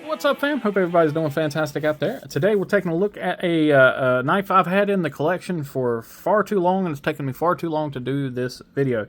What's up, fam? Hope everybody's doing fantastic out there. Today we're taking a look at a knife I've had in the collection for far too long, and it's taken me far too long to do this video.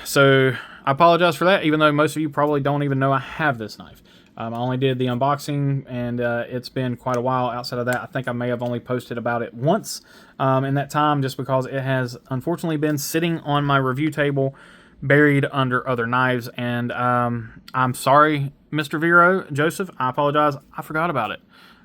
So I apologize for that, even though most of you probably don't even know I have this knife. I only did the unboxing, and it's been quite a while. Outside of that, I think I may have only posted about it once in that time, just because it has unfortunately been sitting on my review table, buried under other knives. And I'm sorry, Mr. Vero, Joseph, I apologize. I forgot about it.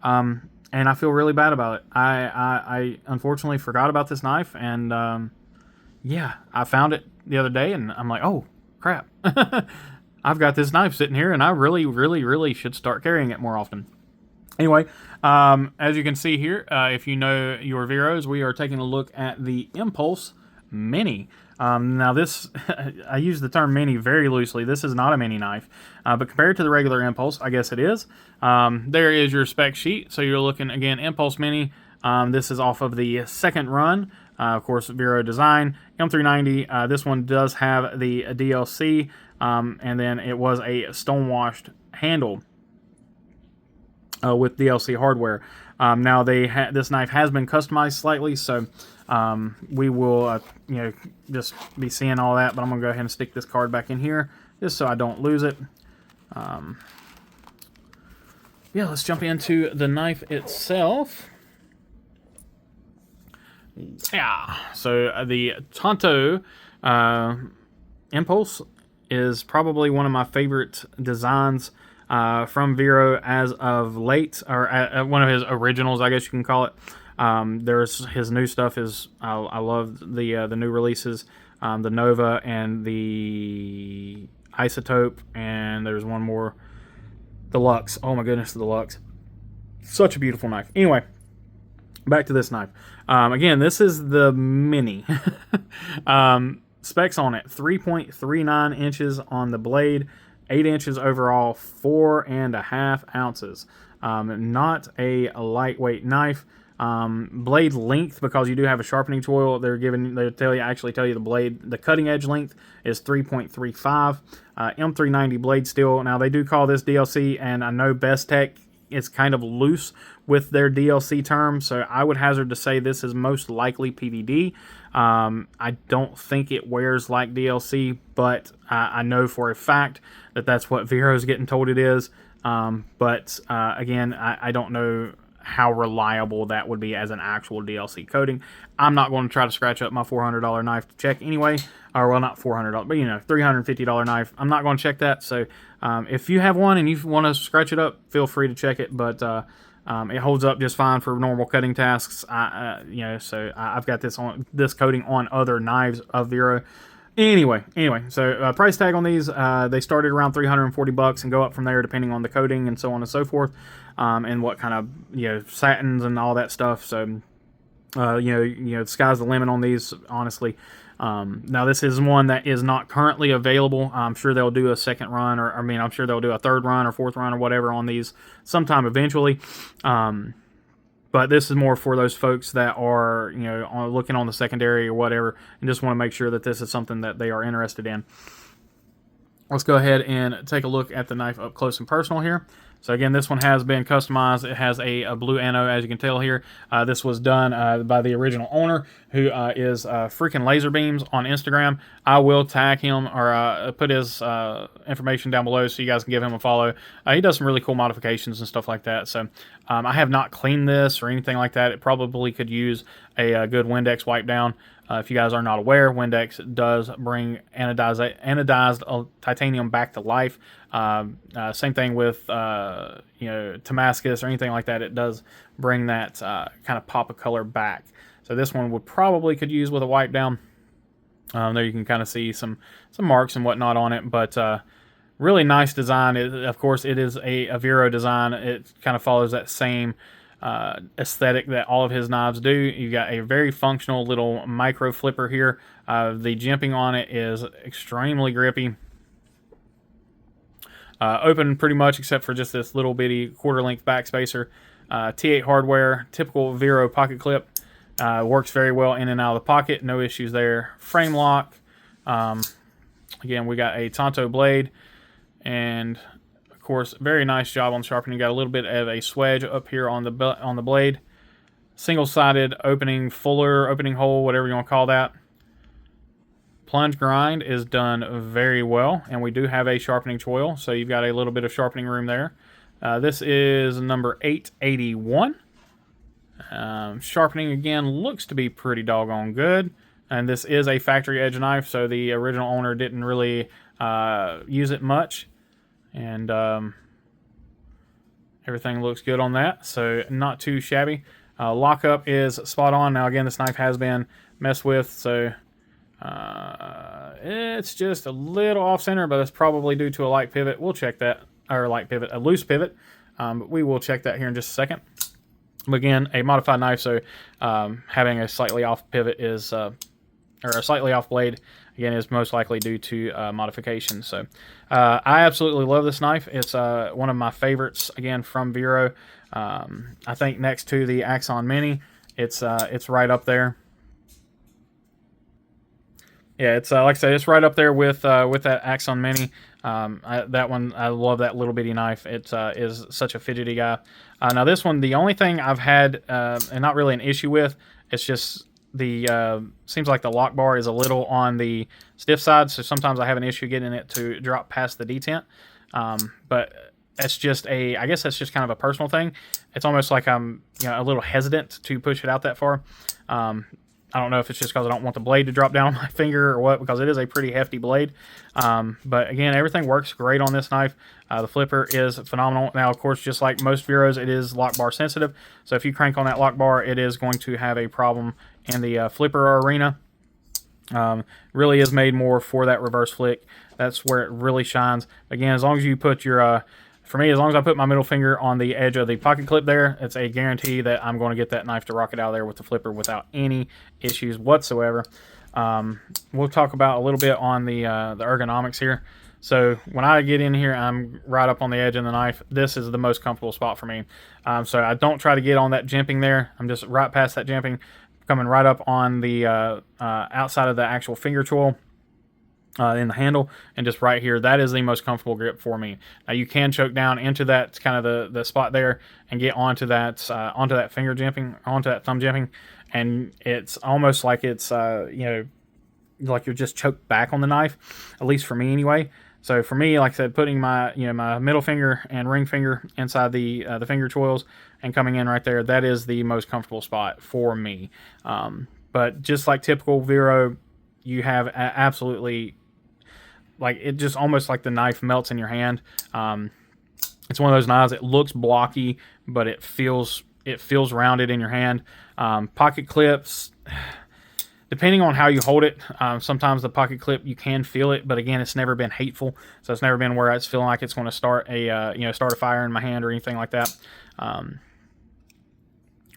And I feel really bad about it. I unfortunately forgot about this knife, and yeah, I found it the other day, and I'm like, oh, crap. I've got this knife sitting here, and I really should start carrying it more often. Anyway, as you can see here, if you know your Veros, we are taking a look at the Impulse Mini. Now this, I use the term mini very loosely. This is not a mini knife, but compared to the regular Impulse, I guess it is. There is your spec sheet. So you're looking, again, Impulse Mini. This is off of the second run, of course, Vero design, M390. This one does have the DLC, and then it was a stonewashed handle with DLC hardware. Now this knife has been customized slightly, so we will just be seeing all that, but I'm gonna go ahead and stick this card back in here just so I don't lose it. Yeah, let's jump into the knife itself. Yeah, so the Tonto Impulse is probably one of my favorite designs from Vero as of late, or one of his originals, I guess you can call it. There's his new stuff is I love the new releases, the Nova and the Isotope, and there's one more, the Lux. Oh my goodness, the Lux! Such a beautiful knife. Anyway, back to this knife. Again, this is the Mini. Specs on it: 3.39 inches on the blade, 8 inches overall, 4.5 ounces. Not a lightweight knife. Blade length, because you do have a sharpening tool, they actually tell you the cutting edge length is 3.35. M390 blade steel. Now they do call this DLC, and I know Best Tech is kind of loose with their DLC term, so I would hazard to say this is most likely PVD. I don't think it wears like DLC, but I know for a fact that that's what Vero's getting told it is. But again, I don't know how reliable that would be as an actual DLC coating. I'm not going to try to scratch up my $400 knife to check anyway. Or, well, not $400, but, $350 knife. I'm not going to check that. So if you have one and you want to scratch it up, feel free to check it. But it holds up just fine for normal cutting tasks. So I've got this coating on other knives of Vero. Anyway, so price tag on these, they started around $340 and go up from there depending on the coating and so on and so forth, and what kind of satins and all that stuff. So the sky's the limit on these, honestly. Now this is one that is not currently available. I'm sure they'll do a second run, or I'm sure they'll do a third run or fourth run or whatever on these sometime eventually. But this is more for those folks that are, looking on the secondary or whatever, and just want to make sure that this is something that they are interested in. Let's go ahead and take a look at the knife up close and personal here. So again, this one has been customized. It has a blue anno, as you can tell here. This was done by the original owner, who is Freaking Laser Beams on Instagram. I will tag him, or put his information down below so you guys can give him a follow. He does some really cool modifications and stuff like that. So I have not cleaned this or anything like that. It probably could use a good Windex wipe down. If you guys are not aware, Windex does bring anodized titanium back to life. Same thing with Damascus or anything like that. It does bring that kind of pop of color back. So this one would probably could use with a wipe down. There you can kind of see some marks and whatnot on it, but really nice design. Of course, it is a Vero design. It kind of follows that same aesthetic that all of his knives do. You've got a very functional little micro flipper here. The jimping on it is extremely grippy. Open pretty much except for just this little bitty quarter length backspacer. T8 hardware, typical Vero pocket clip. Works very well in and out of the pocket, no issues there. Frame lock. Again, we got a Tonto blade, and of course, very nice job on sharpening. Got a little bit of a swedge up here on the blade. Single-sided opening fuller, opening hole, whatever you want to call that. Plunge grind is done very well, and we do have a sharpening choil, so you've got a little bit of sharpening room there. This is number 881. Sharpening, again, looks to be pretty doggone good. And this is a factory edge knife, so the original owner didn't really use it much. And everything looks good on that, so not too shabby. Lockup is spot on. Now, again, this knife has been messed with, so it's just a little off-center, but it's probably due to a light pivot. We'll check that, or a loose pivot. But we will check that here in just a second. Again, a modified knife, so having a slightly off pivot is, or a slightly off blade, again, is most likely due to modification. So I absolutely love this knife. It's one of my favorites, again, from Vero. I think next to the Axon Mini, it's right up there. Yeah, it's like I said, it's right up there with that Axon Mini. That one, I love that little bitty knife. It is such a fidgety guy. Now this one, the only thing I've had, and not really an issue with, it's just the seems like the lock bar is a little on the stiff side, so sometimes I have an issue getting it to drop past the detent. But that's just I guess that's just kind of a personal thing. It's almost like I'm a little hesitant to push it out that far. I don't know if it's just because I don't want the blade to drop down on my finger or what, because it is a pretty hefty blade. But again, everything works great on this knife. The flipper is phenomenal. Now, of course, just like most Veros, it is lock bar sensitive. So if you crank on that lock bar, it is going to have a problem in the flipper arena. Really is made more for that reverse flick. That's where it really shines. Again, as long as you put your... for me, as long as I put my middle finger on the edge of the pocket clip there, it's a guarantee that I'm going to get that knife to rocket out of there with the flipper without any issues whatsoever. We'll talk about a little bit on the ergonomics here. So when I get in here, I'm right up on the edge of the knife. This is the most comfortable spot for me. So I don't try to get on that jimping there. I'm just right past that jimping, coming right up on the outside of the actual finger choil. In the handle, and just right here, that is the most comfortable grip for me. Now you can choke down into that kind of the spot there and get onto that finger jimping, onto that thumb jimping, and it's almost like it's like you're just choked back on the knife, at least for me anyway. So for me, like I said, putting my my middle finger and ring finger inside the finger choils and coming in right there, that is the most comfortable spot for me. But just like typical Vero, you have absolutely, like, it just almost like the knife melts in your hand. It's one of those knives, it looks blocky, but it feels rounded in your hand. Pocket clips, depending on how you hold it, sometimes the pocket clip, you can feel it, but again, it's never been hateful. So it's never been where it's feeling like it's going to start a fire in my hand or anything like that.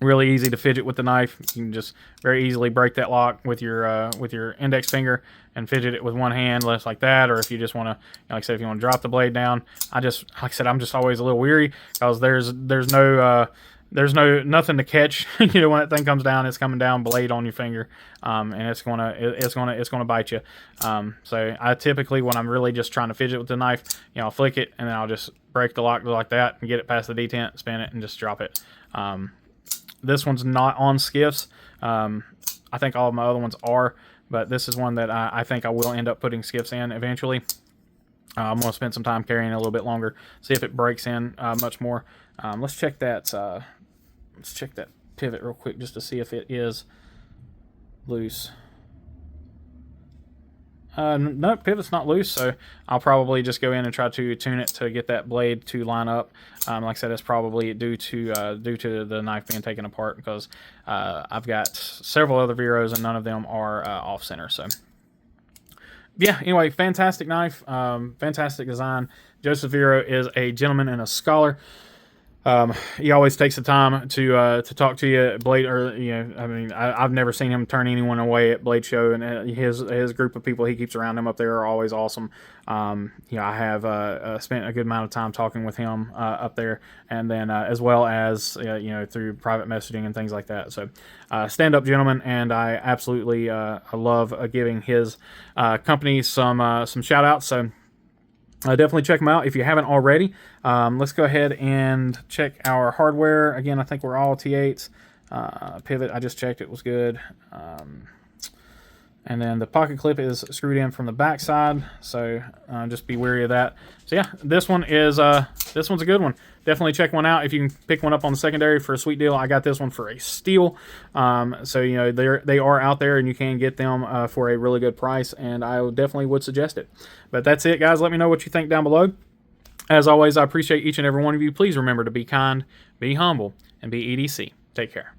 Really easy to fidget with the knife. You can just very easily break that lock with your index finger and fidget it with one hand, less like that. Or if you just want to, like I said, if you want to drop the blade down, like I said, I'm just always a little weary because there's nothing to catch. When that thing comes down, it's coming down blade on your finger, and it's gonna bite you. So I typically, when I'm really just trying to fidget with the knife, I'll flick it and then I'll just break the lock like that and get it past the detent, spin it, and just drop it. This one's not on skiffs. I think all of my other ones are, but this is one that I think I will end up putting skiffs in eventually. I'm going to spend some time carrying it a little bit longer, see if it breaks in much more. Let's check that. Let's check that pivot real quick just to see if it is loose. No, pivot's not loose, so I'll probably just go in and try to tune it to get that blade to line up. Like I said, it's probably due to the knife being taken apart, because I've got several other Veros and none of them are off center. So yeah, anyway, fantastic knife, fantastic design. Joseph Vero is a gentleman and a scholar. He always takes the time to talk to you at Blade, or I mean, I've never seen him turn anyone away at Blade Show, and his group of people he keeps around him up there are always awesome. I have spent a good amount of time talking with him up there, and then as well as through private messaging and things like that. So stand-up gentleman, and I absolutely I love giving his company some shout outs. So Definitely check them out if you haven't already. Let's go ahead and check our hardware. Again, I think we're all T8s. Pivot, I just checked, it was good. And then the pocket clip is screwed in from the back side, so just be wary of that. So yeah, this one's a good one. Definitely check one out if you can pick one up on the secondary for a sweet deal. I got this one for a steal. So you know they are out there and you can get them for a really good price, and I definitely would suggest it. But that's it, guys. Let me know what you think down below. As always, I appreciate each and every one of you. Please remember to be kind, be humble, and be EDC. Take care.